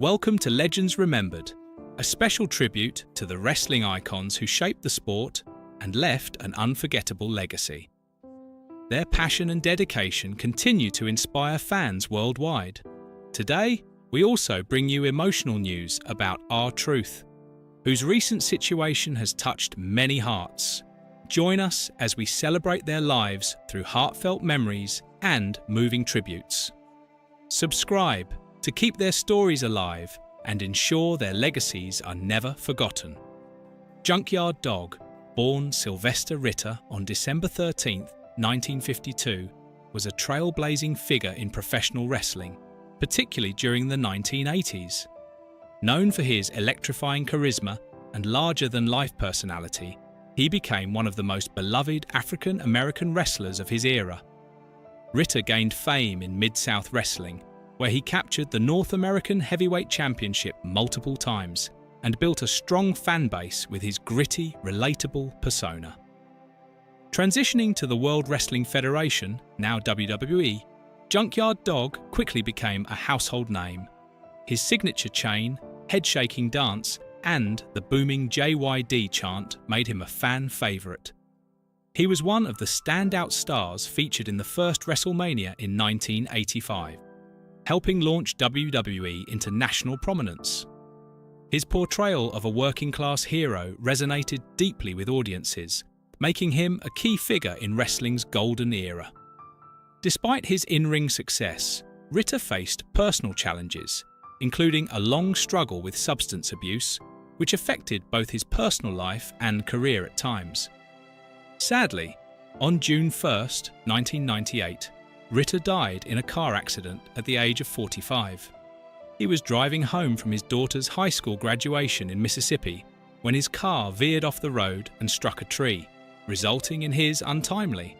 Welcome to Legends Remembered, a special tribute to the wrestling icons who shaped the sport and left an unforgettable legacy. Their passion and dedication continue to inspire fans worldwide. Today, we also bring you emotional news about R-Truth, whose recent situation has touched many hearts. Join us as we celebrate their lives through heartfelt memories and moving tributes. Subscribe to keep their stories alive and ensure their legacies are never forgotten. Junkyard Dog, born Sylvester Ritter on December 13, 1952, was a trailblazing figure in professional wrestling, particularly during the 1980s. Known for his electrifying charisma and larger-than-life personality, he became one of the most beloved African-American wrestlers of his era. Ritter gained fame in Mid-South Wrestling, where he captured the North American Heavyweight Championship multiple times and built a strong fan base with his gritty, relatable persona. Transitioning to the World Wrestling Federation, now WWE, Junkyard Dog quickly became a household name. His signature chain, head-shaking dance, and the booming JYD chant made him a fan favorite. He was one of the standout stars featured in the first WrestleMania in 1985. Helping launch WWE into national prominence. His portrayal of a working-class hero resonated deeply with audiences, making him a key figure in wrestling's golden era. Despite his in-ring success, Ritter faced personal challenges, including a long struggle with substance abuse, which affected both his personal life and career at times. Sadly, on June 1, 1998, Ritter died in a car accident at the age of 45. He was driving home from his daughter's high school graduation in Mississippi when his car veered off the road and struck a tree, resulting in his untimely.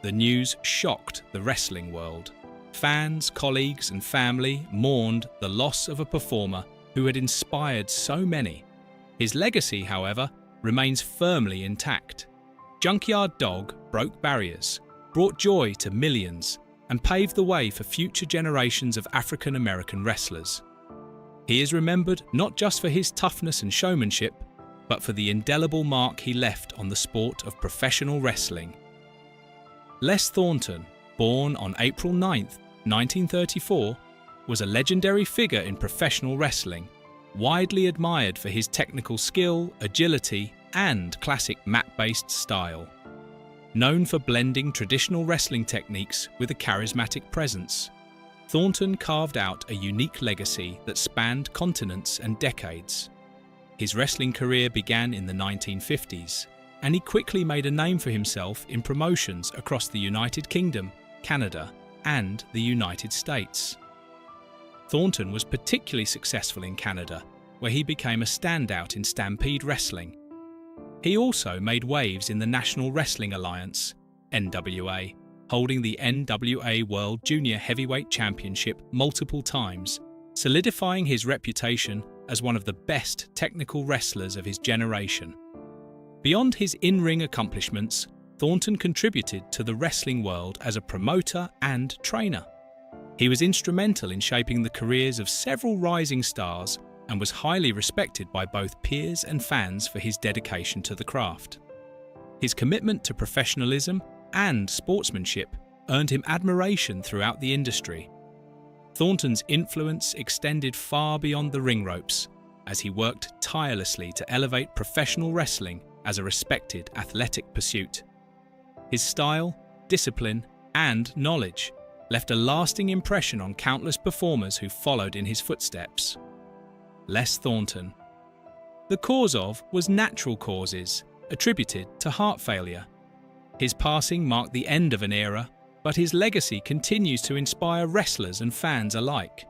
The news shocked the wrestling world. Fans, colleagues, and family mourned the loss of a performer who had inspired so many. His legacy, however, remains firmly intact. Junkyard Dog broke barriers, brought joy to millions, and paved the way for future generations of African-American wrestlers. He is remembered not just for his toughness and showmanship, but for the indelible mark he left on the sport of professional wrestling. Les Thornton, born on April 9, 1934, was a legendary figure in professional wrestling, widely admired for his technical skill, agility, and classic mat-based style. Known for blending traditional wrestling techniques with a charismatic presence, Thornton carved out a unique legacy that spanned continents and decades. His wrestling career began in the 1950s, and he quickly made a name for himself in promotions across the United Kingdom, Canada, and the United States. Thornton was particularly successful in Canada, where he became a standout in Stampede Wrestling. He also made waves in the National Wrestling Alliance, NWA, holding the NWA World Junior Heavyweight Championship multiple times, solidifying his reputation as one of the best technical wrestlers of his generation. Beyond his in-ring accomplishments, Thornton contributed to the wrestling world as a promoter and trainer. He was instrumental in shaping the careers of several rising stars and was highly respected by both peers and fans for his dedication to the craft. His commitment to professionalism and sportsmanship earned him admiration throughout the industry. Thornton's influence extended far beyond the ring ropes, as he worked tirelessly to elevate professional wrestling as a respected athletic pursuit. His style, discipline, and knowledge left a lasting impression on countless performers who followed in his footsteps. Les Thornton. The cause of was natural causes, attributed to heart failure. His passing marked the end of an era, but his legacy continues to inspire wrestlers and fans alike.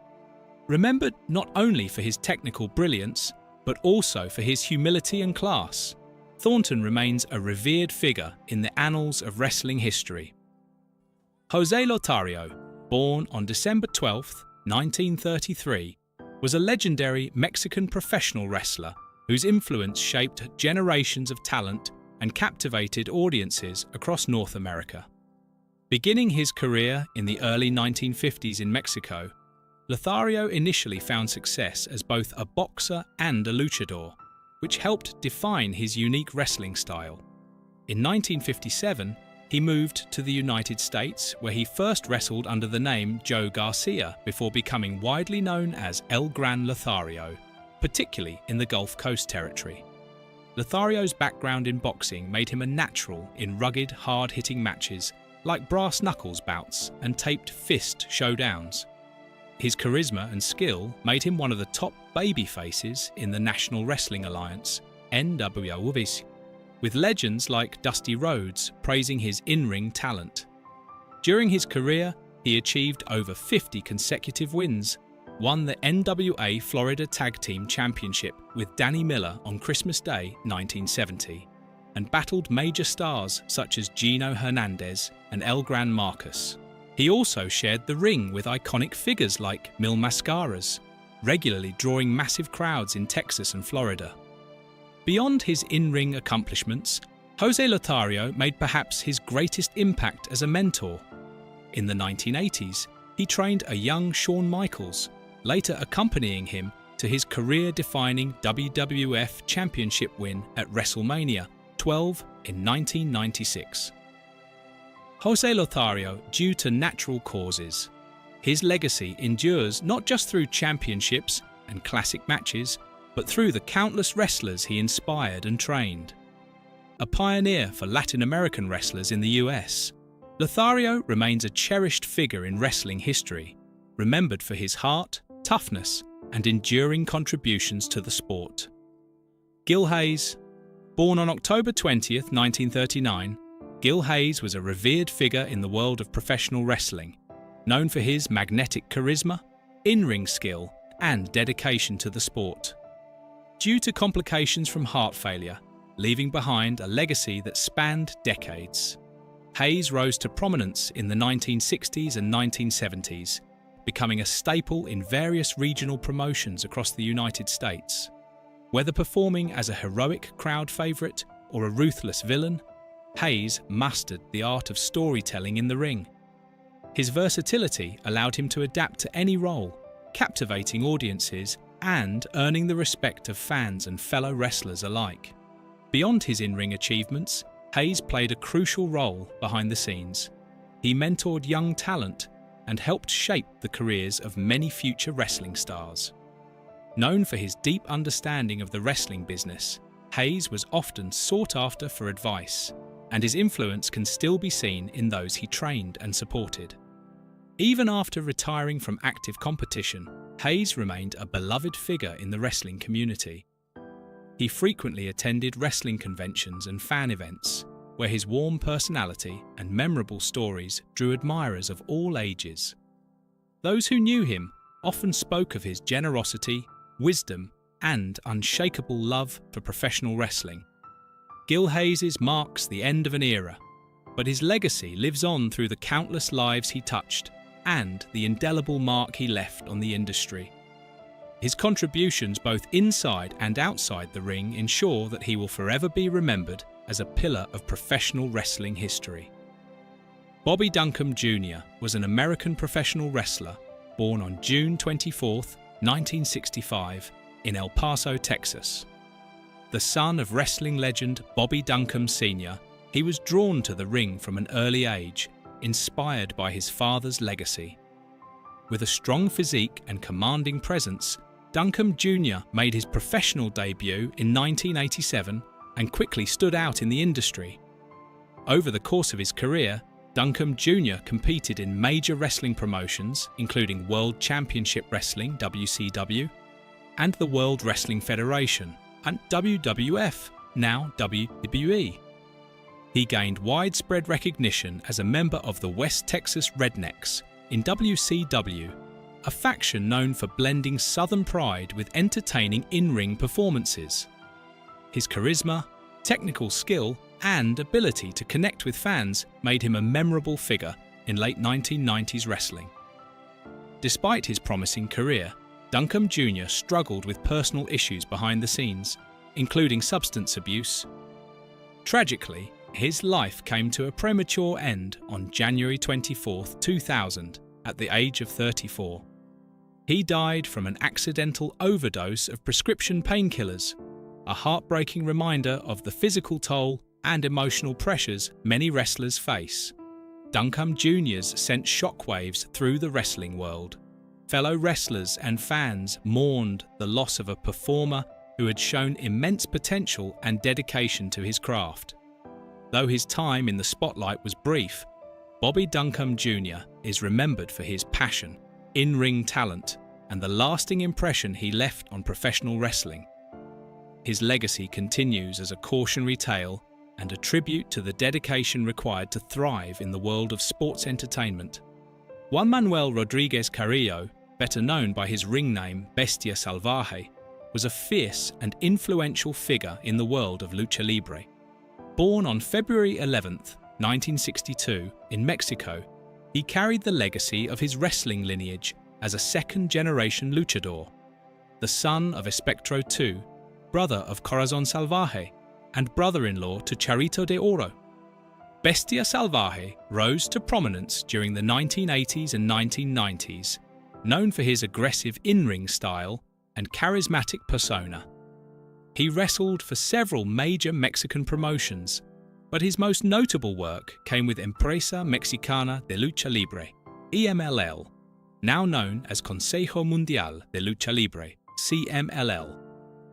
Remembered not only for his technical brilliance, but also for his humility and class, Thornton remains a revered figure in the annals of wrestling history. Jose Lothario, born on December 12, 1933, was a legendary Mexican professional wrestler whose influence shaped generations of talent and captivated audiences across North America. Beginning his career in the early 1950s in Mexico, Lothario initially found success as both a boxer and a luchador, which helped define his unique wrestling style. In 1957, he moved to the United States, where he first wrestled under the name Joe Garcia before becoming widely known as El Gran Lothario, particularly in the Gulf Coast territory. Lothario's background in boxing made him a natural in rugged, hard-hitting matches like brass knuckles bouts and taped fist showdowns. His charisma and skill made him one of the top baby faces in the National Wrestling Alliance, NWA, with legends like Dusty Rhodes praising his in-ring talent. During his career, he achieved over 50 consecutive wins, won the NWA Florida Tag Team Championship with Danny Miller on Christmas Day 1970, and battled major stars such as Gino Hernandez and El Gran Marcus. He also shared the ring with iconic figures like Mil Mascaras, regularly drawing massive crowds in Texas and Florida. Beyond his in-ring accomplishments, Jose Lothario made perhaps his greatest impact as a mentor. In the 1980s, he trained a young Shawn Michaels, later accompanying him to his career-defining WWF Championship win at WrestleMania 12 in 1996. Jose Lothario, due to natural causes. His legacy endures not just through championships and classic matches, but through the countless wrestlers he inspired and trained. A pioneer for Latin American wrestlers in the US, Lothario remains a cherished figure in wrestling history, remembered for his heart, toughness, and enduring contributions to the sport. Gil Hayes. Born on October 20th, 1939, Gil Hayes was a revered figure in the world of professional wrestling, known for his magnetic charisma, in-ring skill, and dedication to the sport. Due to complications from heart failure, leaving behind a legacy that spanned decades, Hayes rose to prominence in the 1960s and 1970s, becoming a staple in various regional promotions across the United States. Whether performing as a heroic crowd favourite or a ruthless villain, Hayes mastered the art of storytelling in the ring. His versatility allowed him to adapt to any role, captivating audiences and earning the respect of fans and fellow wrestlers alike. Beyond his in-ring achievements, Hayes played a crucial role behind the scenes. He mentored young talent and helped shape the careers of many future wrestling stars. Known for his deep understanding of the wrestling business, Hayes was often sought after for advice, and his influence can still be seen in those he trained and supported. Even after retiring from active competition, Hayes remained a beloved figure in the wrestling community. He frequently attended wrestling conventions and fan events, where his warm personality and memorable stories drew admirers of all ages. Those who knew him often spoke of his generosity, wisdom, and unshakable love for professional wrestling. Gil Hayes marks the end of an era, but his legacy lives on through the countless lives he touched and the indelible mark he left on the industry. His contributions both inside and outside the ring ensure that he will forever be remembered as a pillar of professional wrestling history. Bobby Duncum Jr. was an American professional wrestler born on June 24, 1965, in El Paso, Texas. The son of wrestling legend Bobby Duncum Sr., he was drawn to the ring from an early age, inspired by his father's legacy. With a strong physique and commanding presence, Duncum Jr. made his professional debut in 1987 and quickly stood out in the industry. Over the course of his career, Duncum Jr. competed in major wrestling promotions, including World Championship Wrestling (WCW) and the World Wrestling Federation, and WWF, now WWE. He gained widespread recognition as a member of the West Texas Rednecks in WCW, a faction known for blending Southern pride with entertaining in-ring performances. His charisma, technical skill, and ability to connect with fans made him a memorable figure in late 1990s wrestling. Despite his promising career, Duncum Jr. struggled with personal issues behind the scenes, including substance abuse. Tragically, his life came to a premature end on January 24, 2000, at the age of 34. He died from an accidental overdose of prescription painkillers, a heartbreaking reminder of the physical toll and emotional pressures many wrestlers face. Duncumbe Jr.'s sent shockwaves through the wrestling world. Fellow wrestlers and fans mourned the loss of a performer who had shown immense potential and dedication to his craft. Though his time in the spotlight was brief, Bobby Duncumbe Jr. is remembered for his passion, in-ring talent, and the lasting impression he left on professional wrestling. His legacy continues as a cautionary tale and a tribute to the dedication required to thrive in the world of sports entertainment. Juan Manuel Rodriguez Carrillo, better known by his ring name Bestia Salvaje, was a fierce and influential figure in the world of lucha libre. Born on February 11, 1962, in Mexico, he carried the legacy of his wrestling lineage as a second-generation luchador, the son of Espectro II, brother of Corazon Salvaje, and brother-in-law to Charito de Oro. Bestia Salvaje rose to prominence during the 1980s and 1990s, known for his aggressive in-ring style and charismatic persona. He wrestled for several major Mexican promotions, but his most notable work came with Empresa Mexicana de Lucha Libre, EMLL, now known as Consejo Mundial de Lucha Libre, CMLL.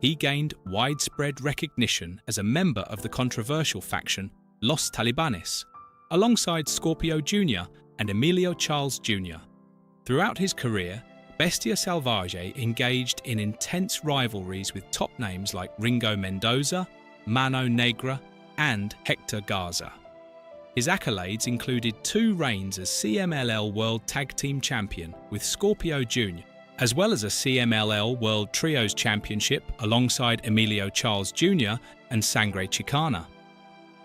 He gained widespread recognition as a member of the controversial faction Los Talibanes, alongside Scorpio Jr. and Emilio Charles Jr. Throughout his career, Bestia Salvaje engaged in intense rivalries with top names like Ringo Mendoza, Mano Negra, and Hector Garza. His accolades included 2 reigns as CMLL World Tag Team Champion with Scorpio Jr., as well as a CMLL World Trios Championship alongside Emilio Charles Jr. and Sangre Chicana.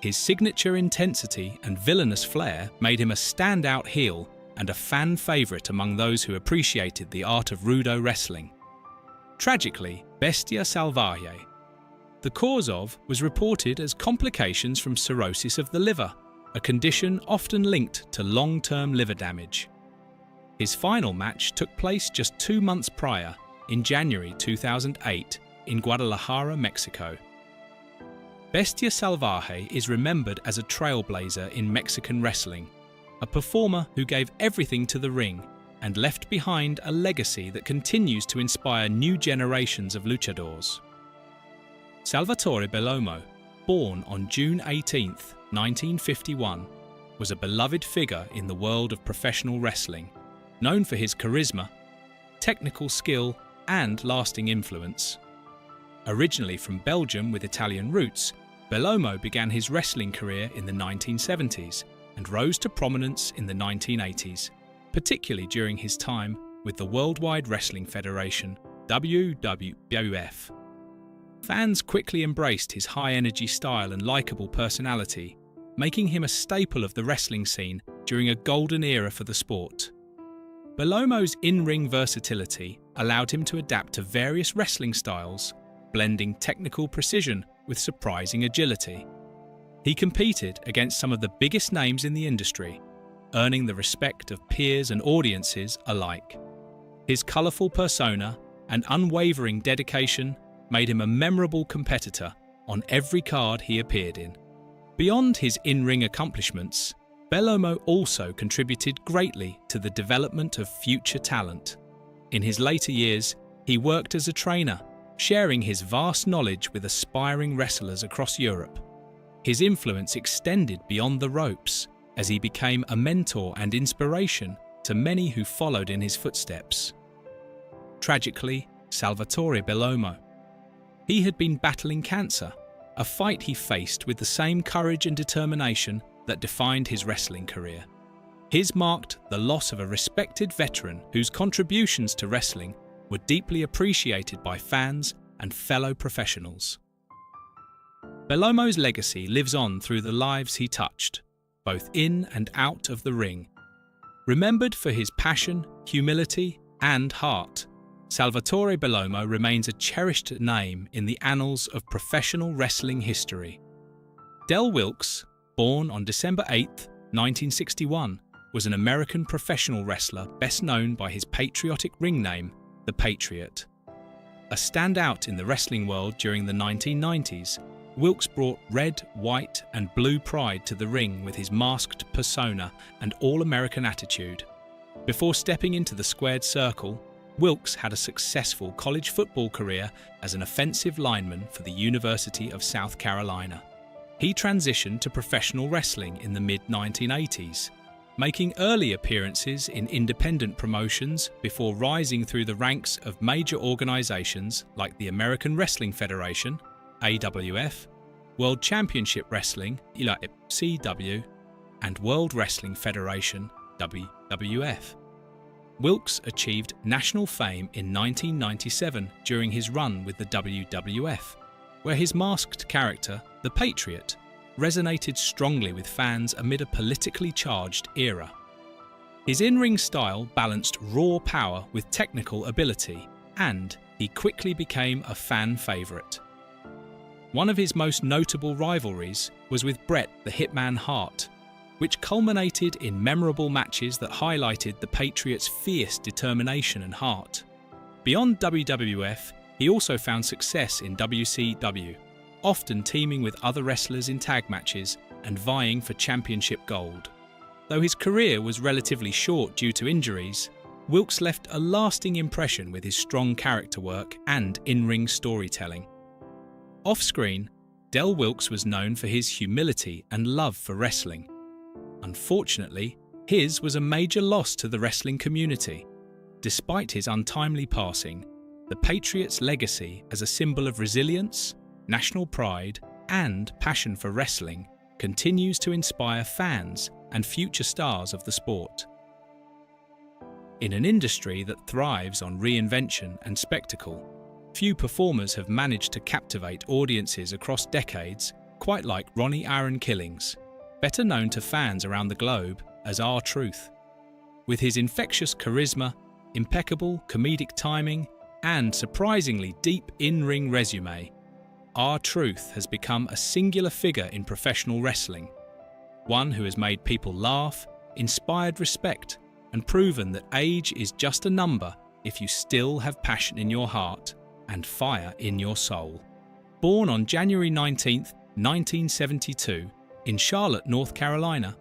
His signature intensity and villainous flair made him a standout heel and a fan favourite among those who appreciated the art of Rudo wrestling. Tragically, Bestia Salvaje, the cause of was reported as complications from cirrhosis of the liver, a condition often linked to long-term liver damage. His final match took place just 2 months prior, in January 2008, in Guadalajara, Mexico. Bestia Salvaje is remembered as a trailblazer in Mexican wrestling, a performer who gave everything to the ring and left behind a legacy that continues to inspire new generations of luchadors. Salvatore Bellomo, born on June 18, 1951, was a beloved figure in the world of professional wrestling, known for his charisma, technical skill, and lasting influence. Originally from Belgium with Italian roots, Bellomo began his wrestling career in the 1970s and rose to prominence in the 1980s, particularly during his time with the Worldwide Wrestling Federation, WWF. Fans quickly embraced his high-energy style and likable personality, making him a staple of the wrestling scene during a golden era for the sport. Bellomo's in-ring versatility allowed him to adapt to various wrestling styles, blending technical precision with surprising agility. He competed against some of the biggest names in the industry, earning the respect of peers and audiences alike. His colourful persona and unwavering dedication made him a memorable competitor on every card he appeared in. Beyond his in-ring accomplishments, Bellomo also contributed greatly to the development of future talent. In his later years, he worked as a trainer, sharing his vast knowledge with aspiring wrestlers across Europe. His influence extended beyond the ropes, as he became a mentor and inspiration to many who followed in his footsteps. Tragically, Salvatore Bellomo. He had been battling cancer, a fight he faced with the same courage and determination that defined his wrestling career. His marked the loss of a respected veteran whose contributions to wrestling were deeply appreciated by fans and fellow professionals. Bellomo's legacy lives on through the lives he touched, both in and out of the ring. Remembered for his passion, humility, and heart, Salvatore Bellomo remains a cherished name in the annals of professional wrestling history. Del Wilkes, born on December 8, 1961, was an American professional wrestler best known by his patriotic ring name, The Patriot. A standout in the wrestling world during the 1990s, Wilkes brought red, white, and blue pride to the ring with his masked persona and all-American attitude. Before stepping into the squared circle, Wilkes had a successful college football career as an offensive lineman for the University of South Carolina. He transitioned to professional wrestling in the mid-1980s, making early appearances in independent promotions before rising through the ranks of major organizations like the American Wrestling Federation, AWF, World Championship Wrestling, CW, and World Wrestling Federation, WWF. Wilkes achieved national fame in 1997 during his run with the WWF, where his masked character, The Patriot, resonated strongly with fans amid a politically charged era. His in-ring style balanced raw power with technical ability, and he quickly became a fan favorite. One of his most notable rivalries was with Bret the Hitman Hart, which culminated in memorable matches that highlighted the Patriot's fierce determination and heart. Beyond WWF, he also found success in WCW, often teaming with other wrestlers in tag matches and vying for championship gold. Though his career was relatively short due to injuries, Wilkes left a lasting impression with his strong character work and in-ring storytelling. Off-screen, Del Wilkes was known for his humility and love for wrestling. Unfortunately, his was a major loss to the wrestling community. Despite his untimely passing, the Patriot's legacy as a symbol of resilience, national pride, and passion for wrestling continues to inspire fans and future stars of the sport. In an industry that thrives on reinvention and spectacle, few performers have managed to captivate audiences across decades quite like Ronnie Aaron Killings, better known to fans around the globe as R-Truth. With his infectious charisma, impeccable comedic timing, and surprisingly deep in-ring resume, R-Truth has become a singular figure in professional wrestling, one who has made people laugh, inspired respect, and proven that age is just a number if you still have passion in your heart and fire in your soul. Born on January 19, 1972, in Charlotte, North Carolina,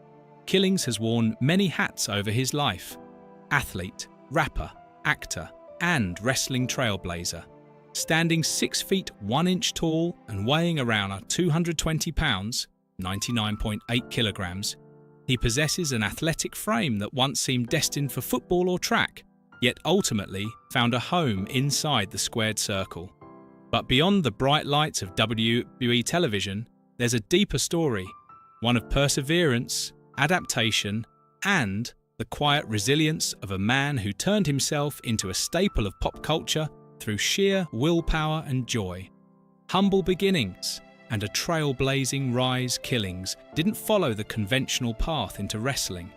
Killings has worn many hats over his life: athlete, rapper, actor, and wrestling trailblazer. Standing 6 feet 1 inch tall and weighing around 220 pounds, 99.8 kilograms, he possesses an athletic frame that once seemed destined for football or track, yet ultimately found a home inside the squared circle. But beyond the bright lights of WWE television, there's a deeper story, one of perseverance, adaptation, and the quiet resilience of a man who turned himself into a staple of pop culture through sheer willpower and joy. Humble beginnings and a trailblazing rise. Killings didn't follow the conventional path into wrestling.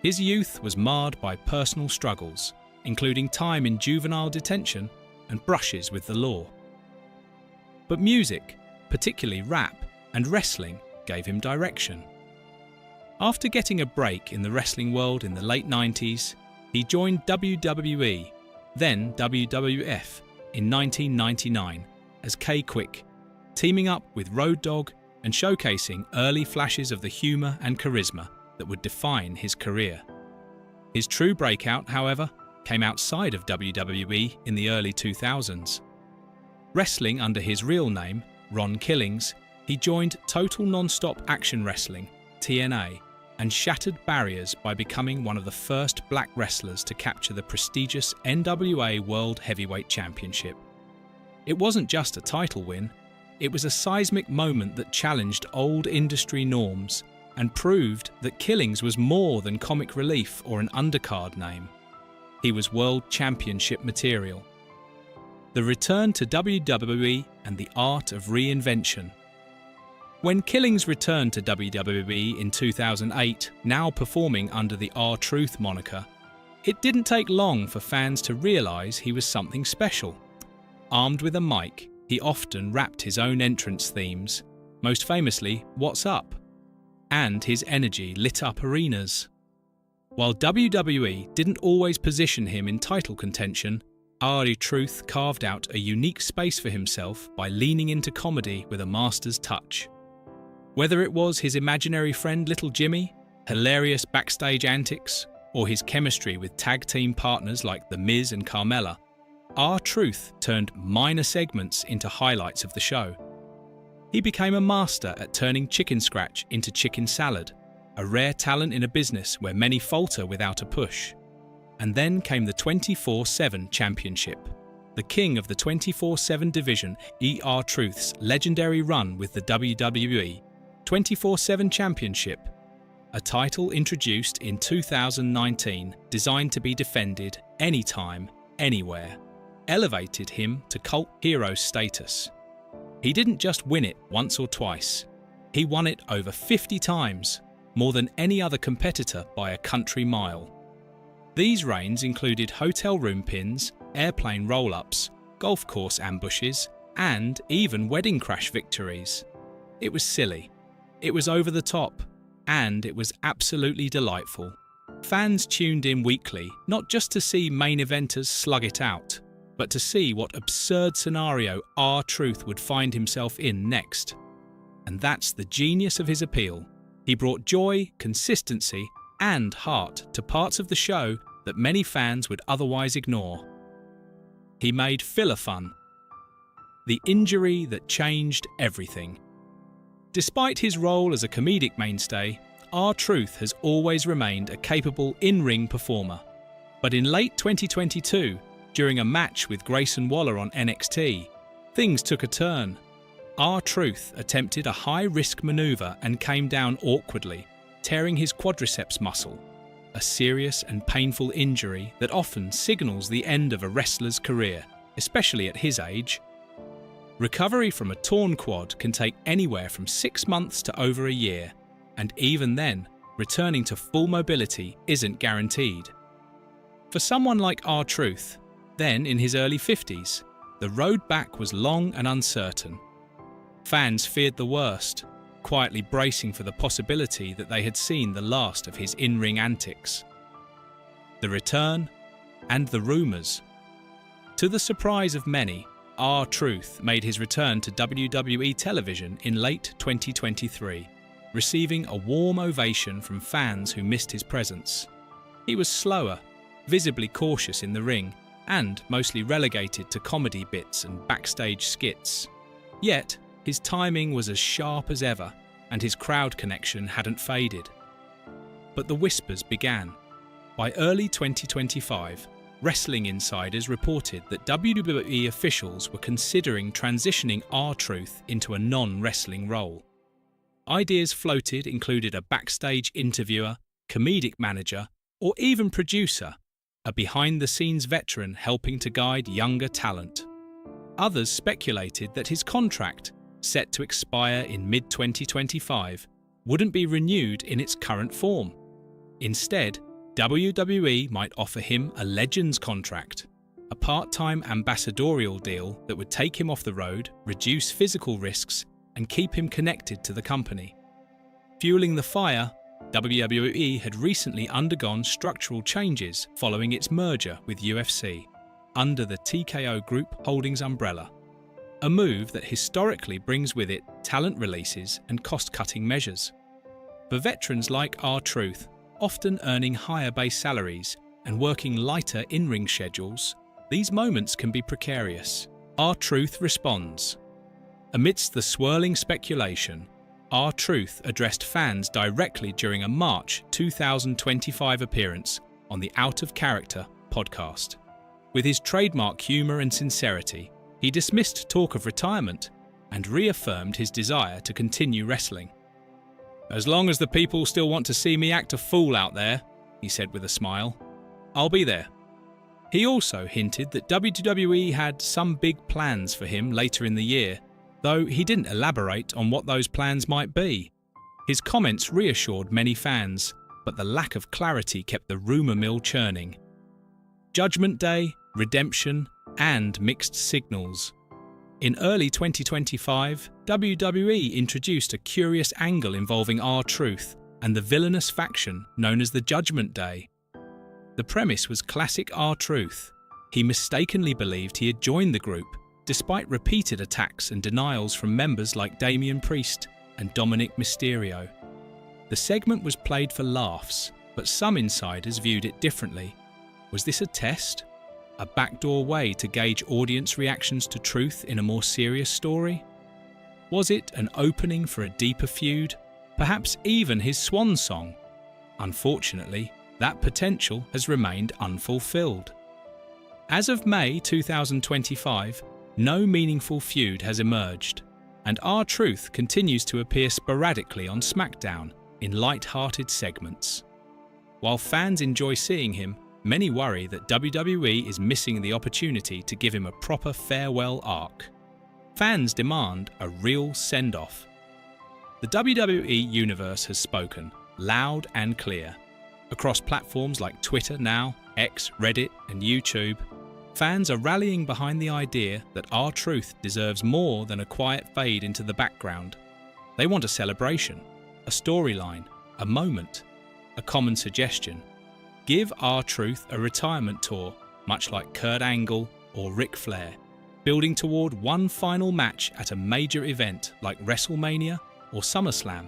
His youth was marred by personal struggles, including time in juvenile detention and brushes with the law. But music, particularly rap and wrestling, gave him direction. After getting a break in the wrestling world in the late 90s, he joined WWE, then WWF, in 1999 as K-Quick, teaming up with Road Dogg and showcasing early flashes of the humour and charisma that would define his career. His true breakout, however, came outside of WWE in the early 2000s. Wrestling under his real name, Ron Killings, he joined Total Nonstop Action Wrestling, TNA, and shattered barriers by becoming one of the first black wrestlers to capture the prestigious NWA World Heavyweight Championship. It wasn't just a title win, it was a seismic moment that challenged old industry norms and proved that Killings was more than comic relief or an undercard name. He was World Championship material. The return to WWE and the art of reinvention. When Killings returned to WWE in 2008, now performing under the R-Truth moniker, it didn't take long for fans to realise he was something special. Armed with a mic, he often rapped his own entrance themes, most famously "What's Up?", and his energy lit up arenas. While WWE didn't always position him in title contention, R-Truth carved out a unique space for himself by leaning into comedy with a master's touch. Whether it was his imaginary friend Little Jimmy, hilarious backstage antics, or his chemistry with tag team partners like The Miz and Carmella, R-Truth turned minor segments into highlights of the show. He became a master at turning chicken scratch into chicken salad, a rare talent in a business where many falter without a push. And then came the 24/7 Championship, the king of the 24/7 division. R-Truth's legendary run with the WWE 24/7 Championship, a title introduced in 2019 designed to be defended anytime, anywhere, elevated him to cult hero status. He didn't just win it once or twice, he won it over 50 times, more than any other competitor by a country mile. These reigns included hotel room pins, airplane roll-ups, golf course ambushes, and even wedding crash victories. It was silly, it was over the top, and it was absolutely delightful. Fans tuned in weekly not just to see main eventers slug it out, but to see what absurd scenario R-Truth would find himself in next. And that's the genius of his appeal. He brought joy, consistency, and heart to parts of the show that many fans would otherwise ignore. He made filler fun, the injury that changed everything. Despite his role as a comedic mainstay, R-Truth has always remained a capable in-ring performer. But in late 2022, during a match with Grayson Waller on NXT, things took a turn. R-Truth attempted a high-risk maneuver and came down awkwardly, tearing his quadriceps muscle, a serious and painful injury that often signals the end of a wrestler's career, especially at his age. Recovery from a torn quad can take anywhere from 6 months to over a year, and even then, returning to full mobility isn't guaranteed. For someone like R-Truth, then in his early 50s, the road back was long and uncertain. Fans feared the worst, quietly bracing for the possibility that they had seen the last of his in-ring antics. The return and the rumours. To the surprise of many, R-Truth made his return to WWE television in late 2023, receiving a warm ovation from fans who missed his presence. He was slower, visibly cautious in the ring, and mostly relegated to comedy bits and backstage skits. Yet, his timing was as sharp as ever, and his crowd connection hadn't faded. But the whispers began. By early 2025, wrestling insiders reported that WWE officials were considering transitioning R-Truth into a non-wrestling role. Ideas floated included a backstage interviewer, comedic manager, or even producer, a behind-the-scenes veteran helping to guide younger talent. Others speculated that his contract, set to expire in mid-2025, wouldn't be renewed in its current form. Instead, WWE might offer him a Legends contract, a part-time ambassadorial deal that would take him off the road, reduce physical risks, and keep him connected to the company. Fueling the fire, WWE had recently undergone structural changes following its merger with UFC, under the TKO Group Holdings umbrella. A move that historically brings with it talent releases and cost-cutting measures. For veterans like R-Truth, often earning higher base salaries and working lighter in-ring schedules, these moments can be precarious. R-Truth responds. Amidst the swirling speculation, R-Truth addressed fans directly during a March 2025 appearance on the Out of Character podcast. With his trademark humour and sincerity, he dismissed talk of retirement and reaffirmed his desire to continue wrestling. "As long as the people still want to see me act a fool out there," he said with a smile, "I'll be there." He also hinted that WWE had some big plans for him later in the year, though he didn't elaborate on what those plans might be. His comments reassured many fans, but the lack of clarity kept the rumour mill churning. Judgment Day, redemption, and mixed signals. In early 2025, WWE introduced a curious angle involving R-Truth, and the villainous faction known as the Judgment Day. The premise was classic R-Truth. He mistakenly believed he had joined the group, despite repeated attacks and denials from members like Damian Priest and Dominic Mysterio. The segment was played for laughs, but some insiders viewed it differently. Was this a test? A backdoor way to gauge audience reactions to Truth in a more serious story? Was it an opening for a deeper feud? Perhaps even his swan song? Unfortunately, that potential has remained unfulfilled. As of May 2025, no meaningful feud has emerged, and R-Truth continues to appear sporadically on SmackDown in light-hearted segments. While fans enjoy seeing him, many worry that WWE is missing the opportunity to give him a proper farewell arc. Fans demand a real send-off. The WWE Universe has spoken, loud and clear. Across platforms like Twitter now, X, Reddit, and YouTube, fans are rallying behind the idea that R-Truth deserves more than a quiet fade into the background. They want a celebration, a storyline, a moment. A common suggestion: give R-Truth a retirement tour, much like Kurt Angle or Ric Flair, building toward one final match at a major event like WrestleMania or SummerSlam.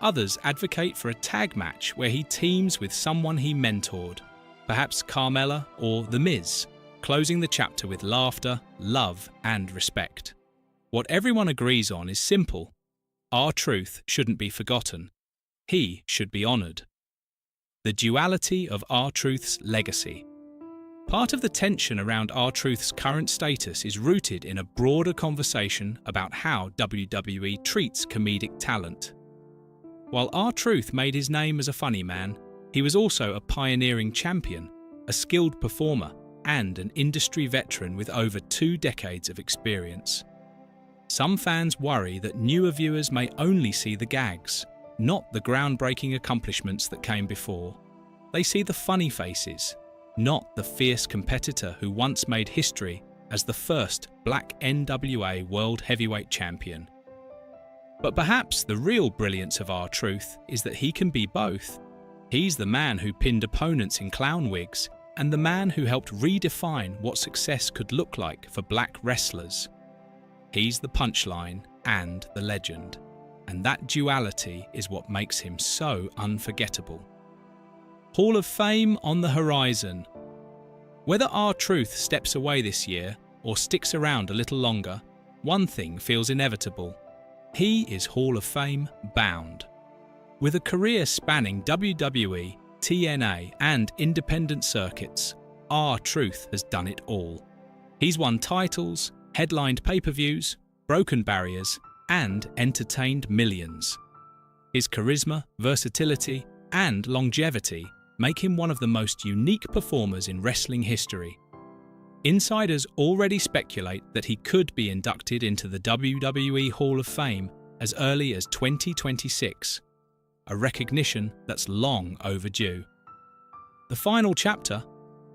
Others advocate for a tag match where he teams with someone he mentored, perhaps Carmella or The Miz, closing the chapter with laughter, love, and respect. What everyone agrees on is simple: R-Truth shouldn't be forgotten. He should be honoured. The duality of R-Truth's legacy. Part of the tension around R-Truth's current status is rooted in a broader conversation about how WWE treats comedic talent. While R-Truth made his name as a funny man, he was also a pioneering champion, a skilled performer, and an industry veteran with over 2 decades of experience. Some fans worry that newer viewers may only see the gags, not the groundbreaking accomplishments that came before. They see the funny faces, not the fierce competitor who once made history as the first Black NWA World Heavyweight Champion. But perhaps the real brilliance of R-Truth is that he can be both. He's the man who pinned opponents in clown wigs and the man who helped redefine what success could look like for black wrestlers. He's the punchline and the legend, and that duality is what makes him so unforgettable. Hall of Fame on the horizon. Whether R-Truth steps away this year or sticks around a little longer, one thing feels inevitable. He is Hall of Fame bound. With a career spanning WWE, TNA, and independent circuits, R-Truth has done it all. He's won titles, headlined pay-per-views, broken barriers, and entertained millions. His charisma, versatility, and longevity make him one of the most unique performers in wrestling history. Insiders already speculate that he could be inducted into the WWE Hall of Fame as early as 2026, a recognition that's long overdue. The final chapter,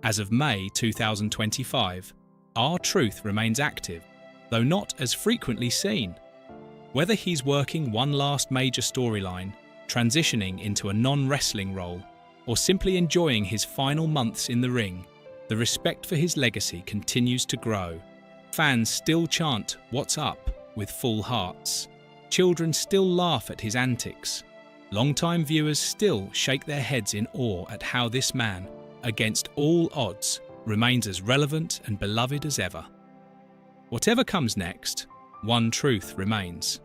as of May 2025, R-Truth remains active, though not as frequently seen. Whether he's working one last major storyline, transitioning into a non-wrestling role, or simply enjoying his final months in the ring, the respect for his legacy continues to grow. Fans still chant "What's up?" with full hearts. Children still laugh at his antics. Longtime viewers still shake their heads in awe at how this man, against all odds, remains as relevant and beloved as ever. Whatever comes next, one truth remains.